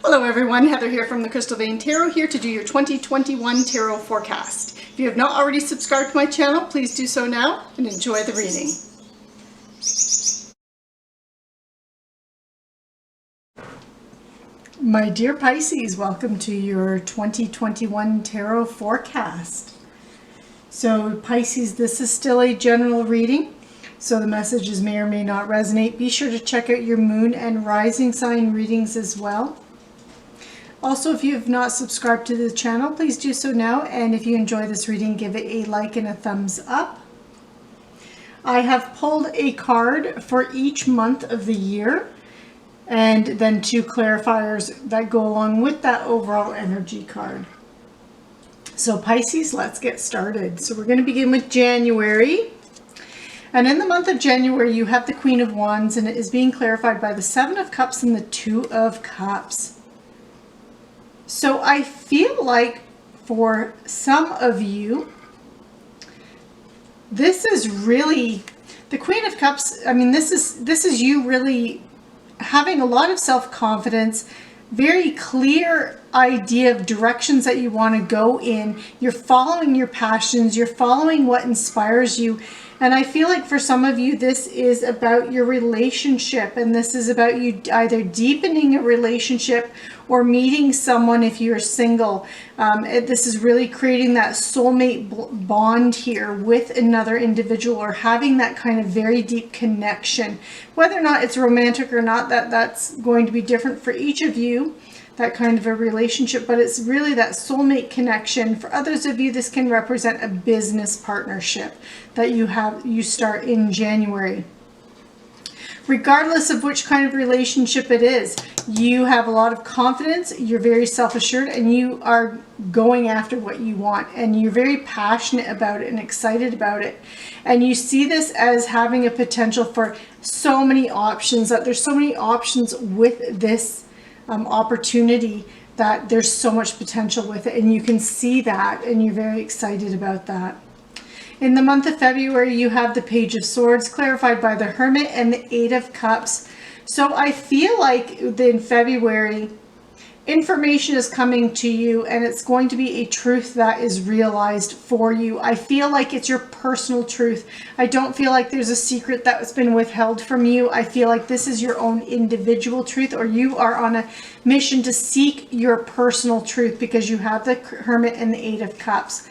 Hello everyone, Heather here from the Crystal Vein Tarot, here to do your 2021 tarot forecast. If you have not already subscribed to my channel, please do so now and enjoy the reading. My dear Pisces, welcome to your 2021 tarot forecast. So Pisces, this is still a general reading, so the messages may or may not resonate. Be sure to check out your moon and rising sign readings as well. Also, if you have not subscribed to the channel, please do so now. And if you enjoy this reading, give it a like and a thumbs up. I have pulled a card for each month of the year, and then two clarifiers that go along with that overall energy card. So Pisces, let's get started. So we're going to begin with January. And in the month of January, you have the Queen of Wands, and it is being clarified by the Seven of Cups and the Two of Cups. So I feel like for some of you, this is really the Queen of Cups. I mean, this is you really having a lot of self-confidence, very clear idea of directions that you want to go in. You're following your passions, you're following what inspires you. And I feel like for some of you, this is about your relationship, and this is about you either deepening a relationship or meeting someone if you're single. This is really creating that soulmate bond here with another individual, or having that kind of very deep connection. Whether or not it's romantic or not, that's going to be different for each of you, that kind of a relationship, but it's really that soulmate connection. For others of you, this can represent a business partnership that you start in January. Regardless of which kind of relationship it is, you have a lot of confidence, you're very self-assured, and you are going after what you want, and you're very passionate about it and excited about it. And you see this as having a potential for so many options, that there's so many options with this opportunity, that there's so much potential with it, and you can see that, and you're very excited about that. In the month of February, you have the Page of Swords clarified by the Hermit and the Eight of Cups. So I feel like in February, information is coming to you, and it's going to be a truth that is realized for you. I feel like it's your personal truth. I don't feel like there's a secret that's been withheld from you. I feel like this is your own individual truth, or you are on a mission to seek your personal truth, because you have the Hermit and the Eight of Cups.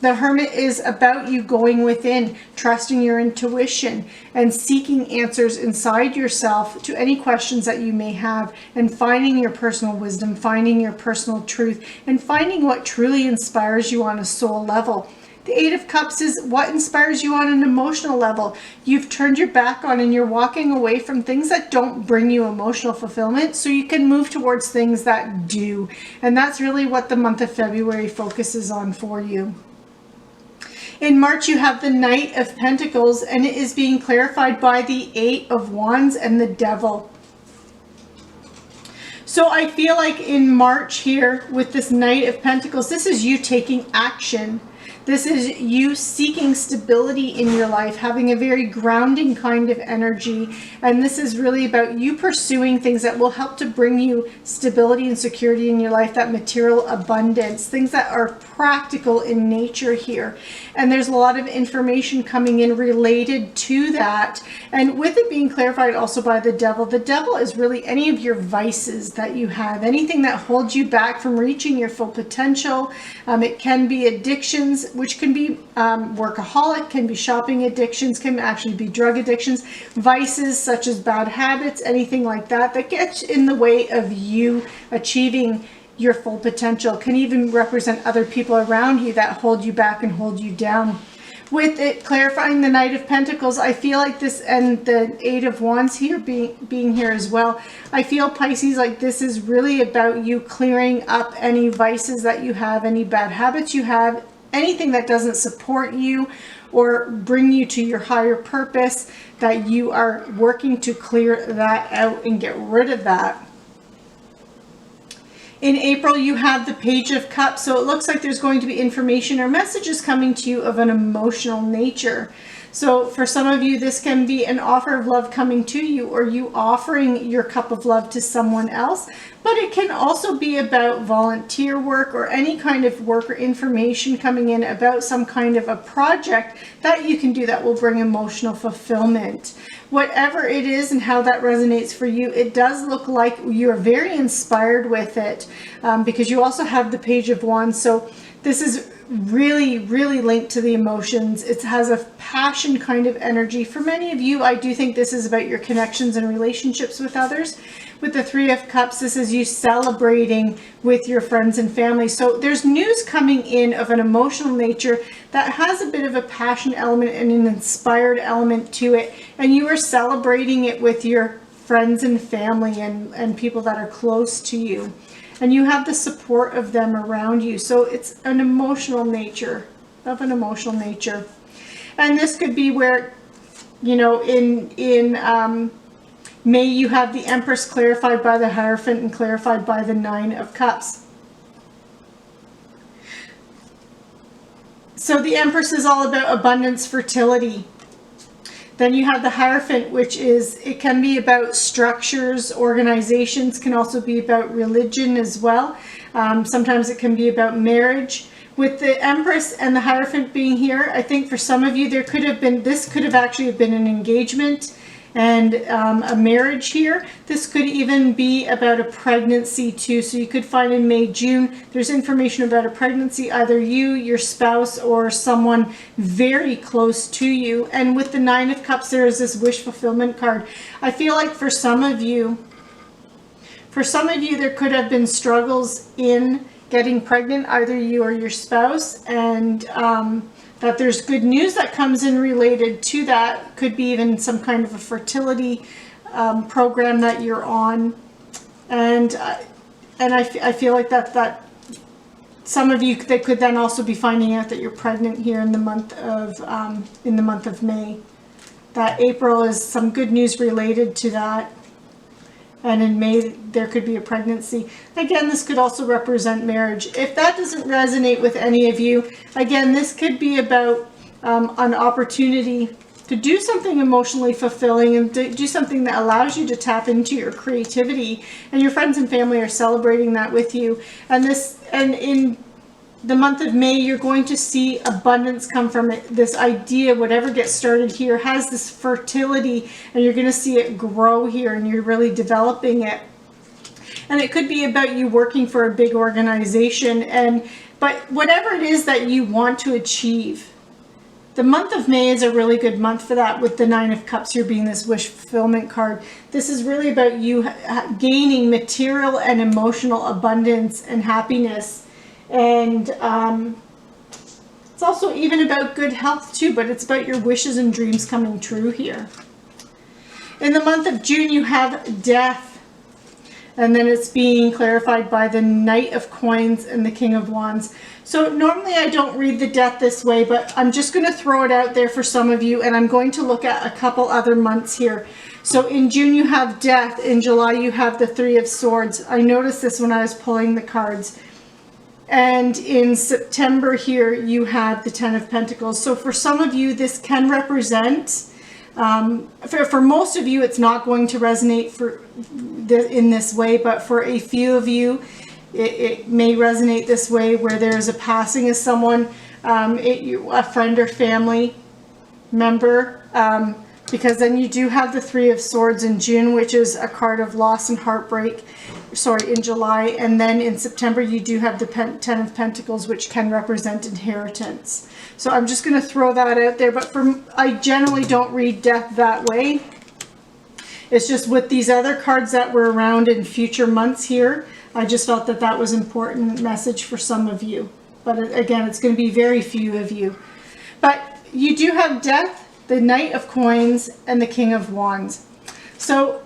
The Hermit is about you going within, trusting your intuition, and seeking answers inside yourself to any questions that you may have, and finding your personal wisdom, finding your personal truth, and finding what truly inspires you on a soul level. The Eight of Cups is what inspires you on an emotional level. You've turned your back on, and you're walking away from things that don't bring you emotional fulfillment, so you can move towards things that do. And that's really what the month of February focuses on for you. In March, you have the Knight of Pentacles, and it is being clarified by the Eight of Wands and the Devil. So I feel like in March here with this Knight of Pentacles, this is you taking action. This is you seeking stability in your life, having a very grounding kind of energy. And this is really about you pursuing things that will help to bring you stability and security in your life, that material abundance, things that are practical in nature here. And there's a lot of information coming in related to that. And with it being clarified also by the Devil is really any of your vices that you have, anything that holds you back from reaching your full potential. It can be addictions, which can be workaholic, can be shopping addictions, can actually be drug addictions, vices such as bad habits, anything like that that gets in the way of you achieving your full potential. Can even represent other people around you that hold you back and hold you down. With it clarifying the Knight of Pentacles, I feel like this, and the Eight of Wands here being here as well, I feel, Pisces, like this is really about you clearing up any vices that you have, any bad habits you have, anything that doesn't support you or bring you to your higher purpose, that you are working to clear that out and get rid of that. In April, you have the Page of Cups, so it looks like there's going to be information or messages coming to you of an emotional nature. So for some of you, this can be an offer of love coming to you, or you offering your cup of love to someone else. But it can also be about volunteer work or any kind of work or information coming in about some kind of a project that you can do that will bring emotional fulfillment. Whatever it is and how that resonates for you, it does look like you're very inspired with it, because you also have the Page of Wands. So this is really, really linked to the emotions. It has a passion kind of energy. For many of you, I do think this is about your connections and relationships with others. With the Three of Cups, this is you celebrating with your friends and family. So there's news coming in of an emotional nature that has a bit of a passion element and an inspired element to it. And you are celebrating it with your friends and family and people that are close to you. And you have the support of them around you. So it's an emotional nature, And this could be where, you know, in May, you have the Empress clarified by the Hierophant and clarified by the Nine of Cups. So the Empress is all about abundance, fertility. Then you have the Hierophant, which is, it can be about structures, organizations, can also be about religion as well. Sometimes it can be about marriage. With the Empress and the Hierophant being here, I think for some of you, there could have been, this could have actually been an engagement and a marriage here. This could even be about a pregnancy too. So you could find in May, June, there's information about a pregnancy, either you, your spouse, or someone very close to you. And with the Nine of Cups, there is this wish fulfillment card. I feel like for some of you, there could have been struggles in getting pregnant, either you or your spouse, and that there's good news that comes in related to that. Could be even some kind of a fertility program that you're on, and I feel like that some of you, they could then also be finding out that you're pregnant here in the month of May. That April is some good news related to that. And in May, there could be a pregnancy. Again, this could also represent marriage. If that doesn't resonate with any of you, again, this could be about an opportunity to do something emotionally fulfilling and to do something that allows you to tap into your creativity. And your friends and family are celebrating that with you. And in the month of May, you're going to see abundance come from it. This idea, whatever gets started here, has this fertility, and you're going to see it grow here, and you're really developing it. And it could be about you working for a big organization, but whatever it is that you want to achieve, the month of May is a really good month for that. With the Nine of Cups here being this wish fulfillment card, this is really about you gaining material and emotional abundance and happiness. And it's also even about good health too, but it's about your wishes and dreams coming true here. In the month of June, you have death, and then it's being clarified by the Knight of Coins and the King of Wands. So normally I don't read the death this way, but I'm just going to throw it out there for some of you, and I'm going to look at a couple other months here. So in June, you have death. In July, you have the Three of Swords. I noticed this when I was pulling the cards. And in September here, you have the Ten of Pentacles. So for some of you, this can represent, for most of you, it's not going to resonate in this way, but for a few of you, it may resonate this way, where there's a passing of someone, a friend or family member, because then you do have the Three of Swords in June, which is a card of loss and heartbreak. In July, and then in September you do have the Ten of Pentacles, which can represent inheritance. So I'm just going to throw that out there, but I generally don't read death that way. It's just with these other cards that were around in future months here, I just felt that that was an important message for some of you. But again, it's going to be very few of you. But you do have death, the Knight of Coins, and the King of Wands. So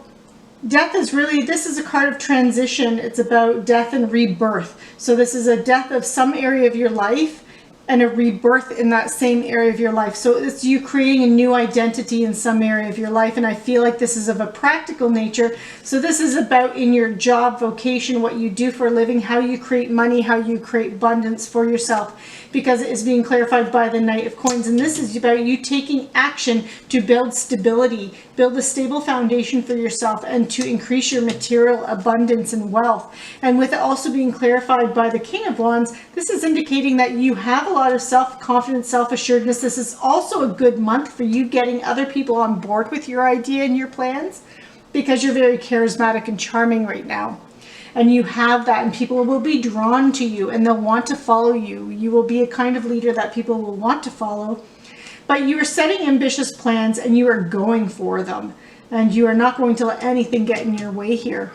death is really, this is a card of transition. It's about death and rebirth. So this is a death of some area of your life, and a rebirth in that same area of your life. So it's you creating a new identity in some area of your life. And I feel like this is of a practical nature. So this is about in your job, vocation, what you do for a living, how you create money, how you create abundance for yourself, because it is being clarified by the Knight of Coins. And this is about you taking action to build stability, build a stable foundation for yourself, and to increase your material abundance and wealth. And with it also being clarified by the King of Wands, this is indicating that you have a lot of self-confidence, self-assuredness. This is also a good month for you getting other people on board with your idea and your plans, because you're very charismatic and charming right now. And you have that, and people will be drawn to you and they'll want to follow you. You will be a kind of leader that people will want to follow. But you are setting ambitious plans and you are going for them. And you are not going to let anything get in your way here.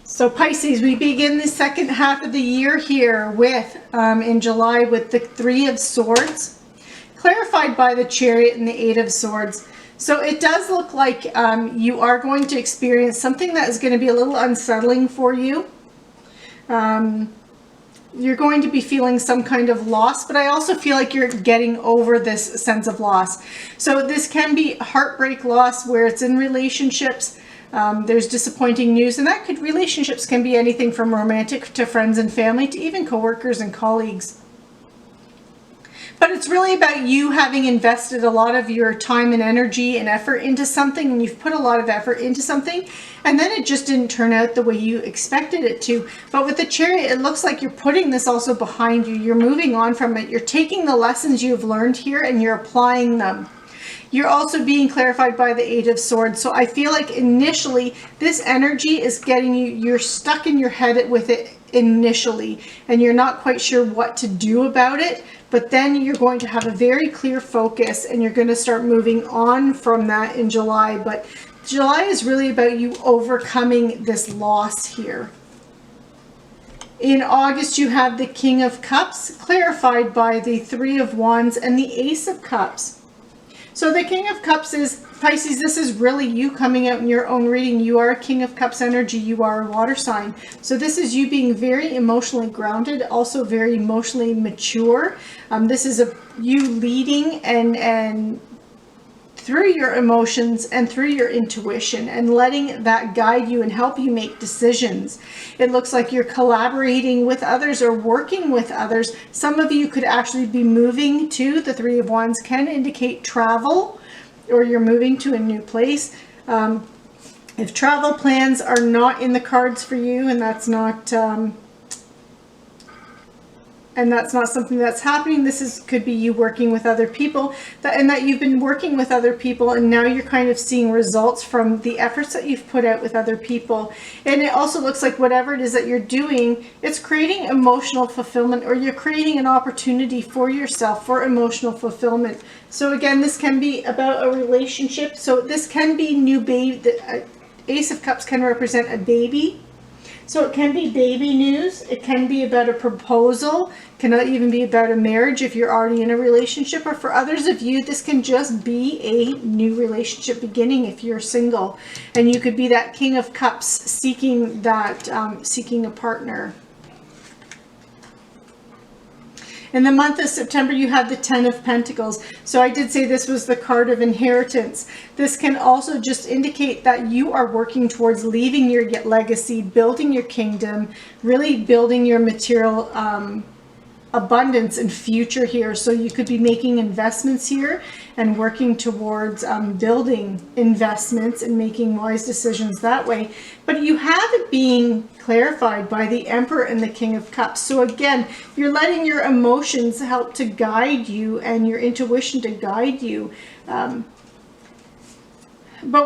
So Pisces, we begin the second half of the year here with, in July, with the Three of Swords, clarified by the Chariot and the Eight of Swords. So it does look like you are going to experience something that is going to be a little unsettling for you. You're going to be feeling some kind of loss, but I also feel like you're getting over this sense of loss. So this can be heartbreak loss where it's in relationships. There's disappointing news, and relationships can be anything from romantic to friends and family to even coworkers and colleagues. But it's really about you having invested a lot of your time and energy and effort into something, and you've put a lot of effort into something, and then it just didn't turn out the way you expected it to. But with the Chariot, it looks like you're putting this also behind you. You're moving on from it. You're taking the lessons you've learned here and you're applying them. You're also being clarified by the Eight of Swords. So I feel like initially this energy is getting you, you're stuck in your head with it initially, and you're not quite sure what to do about it. But then you're going to have a very clear focus and you're going to start moving on from that in July. But July is really about you overcoming this loss here. In August, you have the King of Cups, clarified by the Three of Wands and the Ace of Cups. So the King of Cups is, Pisces, this is really you coming out in your own reading. You are a King of Cups energy. You are a water sign. So this is you being very emotionally grounded, also very emotionally mature. This is you leading and through your emotions and through your intuition and letting that guide you and help you make decisions. It looks like you're collaborating with others or working with others. Some of you could actually be moving to, the Three of Wands can indicate travel, or you're moving to a new place. If travel plans are not in the cards for you, and that's not something that's happening, could be you working with other people, and that you've been working with other people and now you're kind of seeing results from the efforts that you've put out with other people. And it also looks like whatever it is that you're doing, it's creating emotional fulfillment, or you're creating an opportunity for yourself for emotional fulfillment. So again, this can be about a relationship. So this can be new baby. The Ace of Cups can represent a baby. So it can be baby news. It can be about a proposal. It can even be about a marriage if you're already in a relationship. Or for others of you, this can just be a new relationship beginning if you're single. And you could be that King of Cups seeking seeking a partner. In the month of September, you have the Ten of Pentacles. So I did say this was the card of inheritance. This can also just indicate that you are working towards leaving your legacy, building your kingdom, really building your material abundance and future here. So you could be making investments here and working towards building investments and making wise decisions that way. But you have it being clarified by the Emperor and the King of Cups. So again, you're letting your emotions help to guide you and your intuition to guide you. But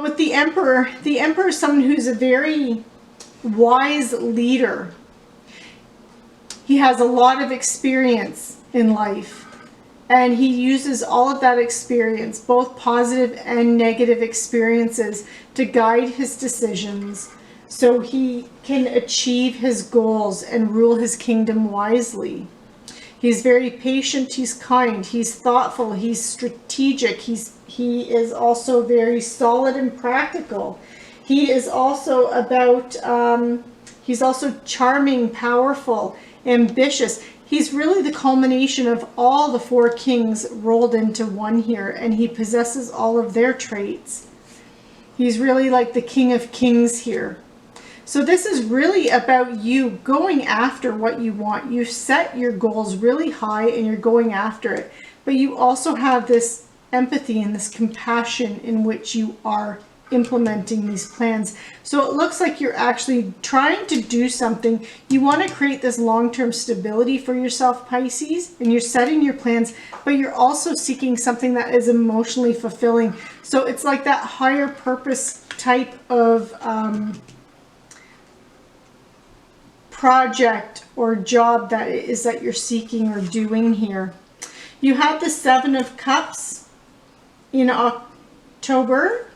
with the Emperor is someone who's a very wise leader. He has a lot of experience in life, and he uses all of that experience, both positive and negative experiences, to guide his decisions so he can achieve his goals and rule his kingdom wisely. He's very patient, he's kind, he's thoughtful, he's strategic, he is also very solid and practical. He is also he's also charming, powerful, ambitious. he's really the culmination of all the 4 kings rolled into one here, and he possesses all of their traits. He's really like the King of Kings here. So this is really about you going after what you want. You set your goals really high and you're going after it. But you also have this empathy and this compassion in which you are implementing these plans. So it looks like you're actually trying to do something. You want to create this long-term stability for yourself, Pisces, and you're setting your plans, but you're also seeking something that is emotionally fulfilling. So it's like that higher purpose type of project or job that it is that you're seeking or doing here. You have the 7 of Cups in October,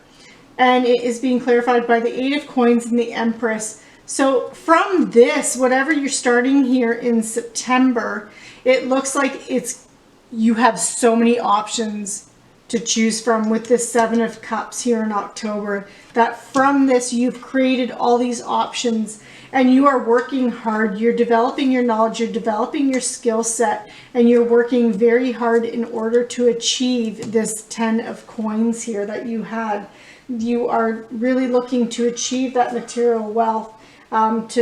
and it is being clarified by the 8 of Coins and the Empress. So from this, whatever you're starting here in September, it looks like you have so many options to choose from with this 7 of Cups here in October, that from this you've created all these options and you are working hard. You're developing your knowledge, you're developing your skill set, and you're working very hard in order to achieve this 10 of Coins here that you had. You are really looking to achieve that material wealth, and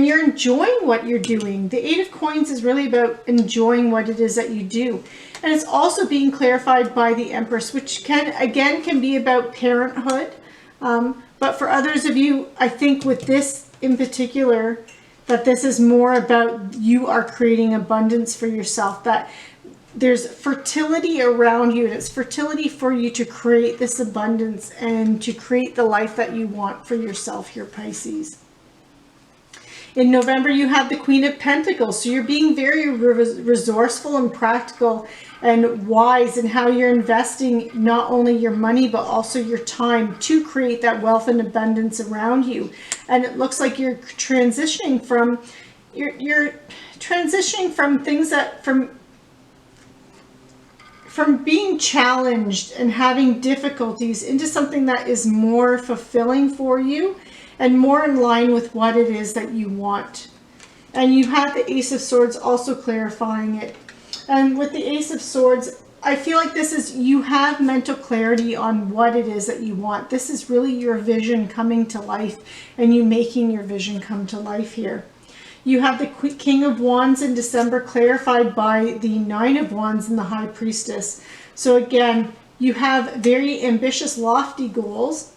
you're enjoying what you're doing. The 8 of Coins is really about enjoying what it is that you do. And it's also being clarified by the Empress, which can be about parenthood. But for others of you, I think with this in particular, that this is more about you are creating abundance for yourself, that there's fertility around you, and it's fertility for you to create this abundance and to create the life that you want for yourself here, Pisces. In November, you have the Queen of Pentacles. So you're being very resourceful and practical and wise in how you're investing not only your money, but also your time to create that wealth and abundance around you. And it looks like you're transitioning from, things that, from being challenged and having difficulties into something that is more fulfilling for you and more in line with what it is that you want. And you have the Ace of Swords also clarifying it. And with the Ace of Swords, I feel like this is, you have mental clarity on what it is that you want. This is really your vision coming to life and you making your vision come to life here. You have the King of Wands in December clarified by the 9 of Wands and the High Priestess. So again, you have very ambitious, lofty goals.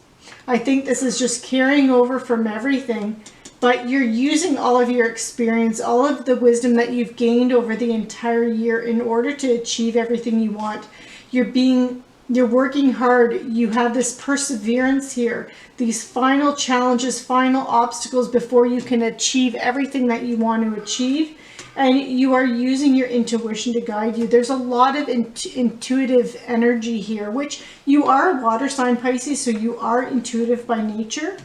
I think this is just carrying over from everything, but you're using all of your experience, all of the wisdom that you've gained over the entire year in order to achieve everything you want. You're working hard. You have this perseverance here, these final challenges, final obstacles before you can achieve everything that you want to achieve. And you are using your intuition to guide you. There's a lot of intuitive energy here, which you are a water sign, Pisces, so you are intuitive by nature.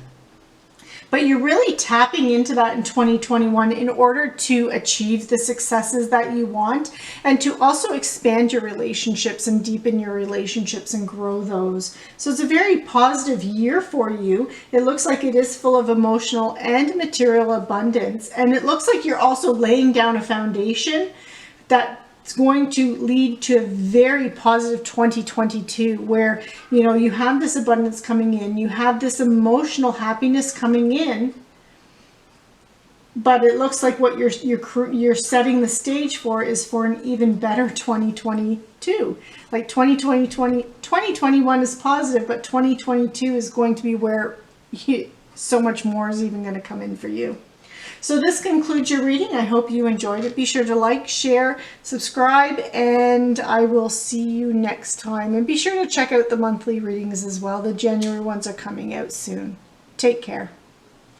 But you're really tapping into that in 2021 in order to achieve the successes that you want and to also expand your relationships and deepen your relationships and grow those. So it's a very positive year for you. It looks like it is full of emotional and material abundance. And it looks like you're also laying down a foundation that's going to lead to a very positive 2022 where, you know, you have this abundance coming in, you have this emotional happiness coming in, but it looks like what you're setting the stage for is for an even better 2022. Like 2021 is positive, but 2022 is going to be where so much more is even going to come in for you. So this concludes your reading. I hope you enjoyed it. Be sure to like, share, subscribe, and I will see you next time. And be sure to check out the monthly readings as well. The January ones are coming out soon. Take care.